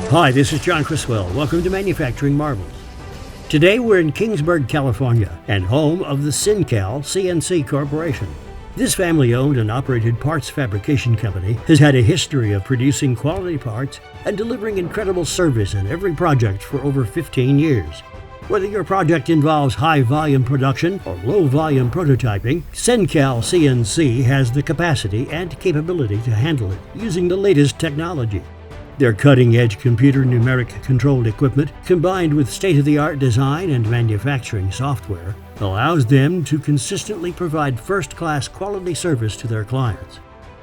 Hi, this is John Criswell. Welcome to Manufacturing Marvels. Today we're in Kingsburg, California, and home of the Cencal CNC Corporation. This family-owned and operated parts fabrication company has had a history of producing quality parts and delivering incredible service in every project for over 15 years. Whether your project involves high-volume production or low-volume prototyping, Cencal CNC has the capacity and capability to handle it using the latest technology. Their cutting-edge computer numeric controlled equipment, combined with state-of-the-art design and manufacturing software, allows them to consistently provide first-class quality service to their clients.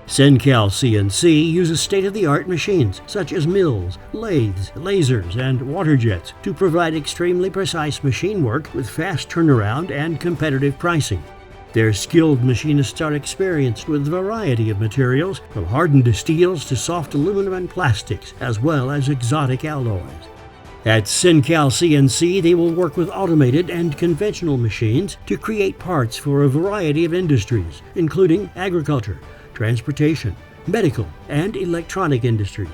Cencal CNC uses state-of-the-art machines such as mills, lathes, lasers, and water jets to provide extremely precise machine work with fast turnaround and competitive pricing. Their skilled machinists are experienced with a variety of materials, from hardened steels to soft aluminum and plastics, as well as exotic alloys. At Cencal CNC, they will work with automated and conventional machines to create parts for a variety of industries, including agriculture, transportation, medical, and electronic industries.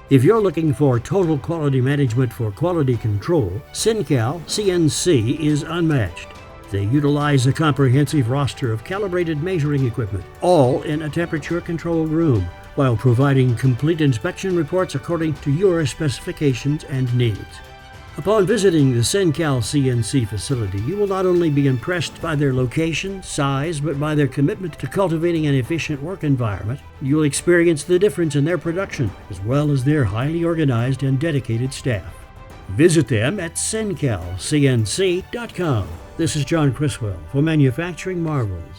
If you're looking for total quality management for quality control, Cencal CNC is unmatched. They utilize a comprehensive roster of calibrated measuring equipment, all in a temperature-controlled room, while providing complete inspection reports according to your specifications and needs. Upon visiting the Cencal CNC facility, you will not only be impressed by their location, size, but by their commitment to cultivating an efficient work environment. You'll experience the difference in their production, as well as their highly organized and dedicated staff. Visit them at cencalcnc.com. This is John Criswell for Manufacturing Marvels.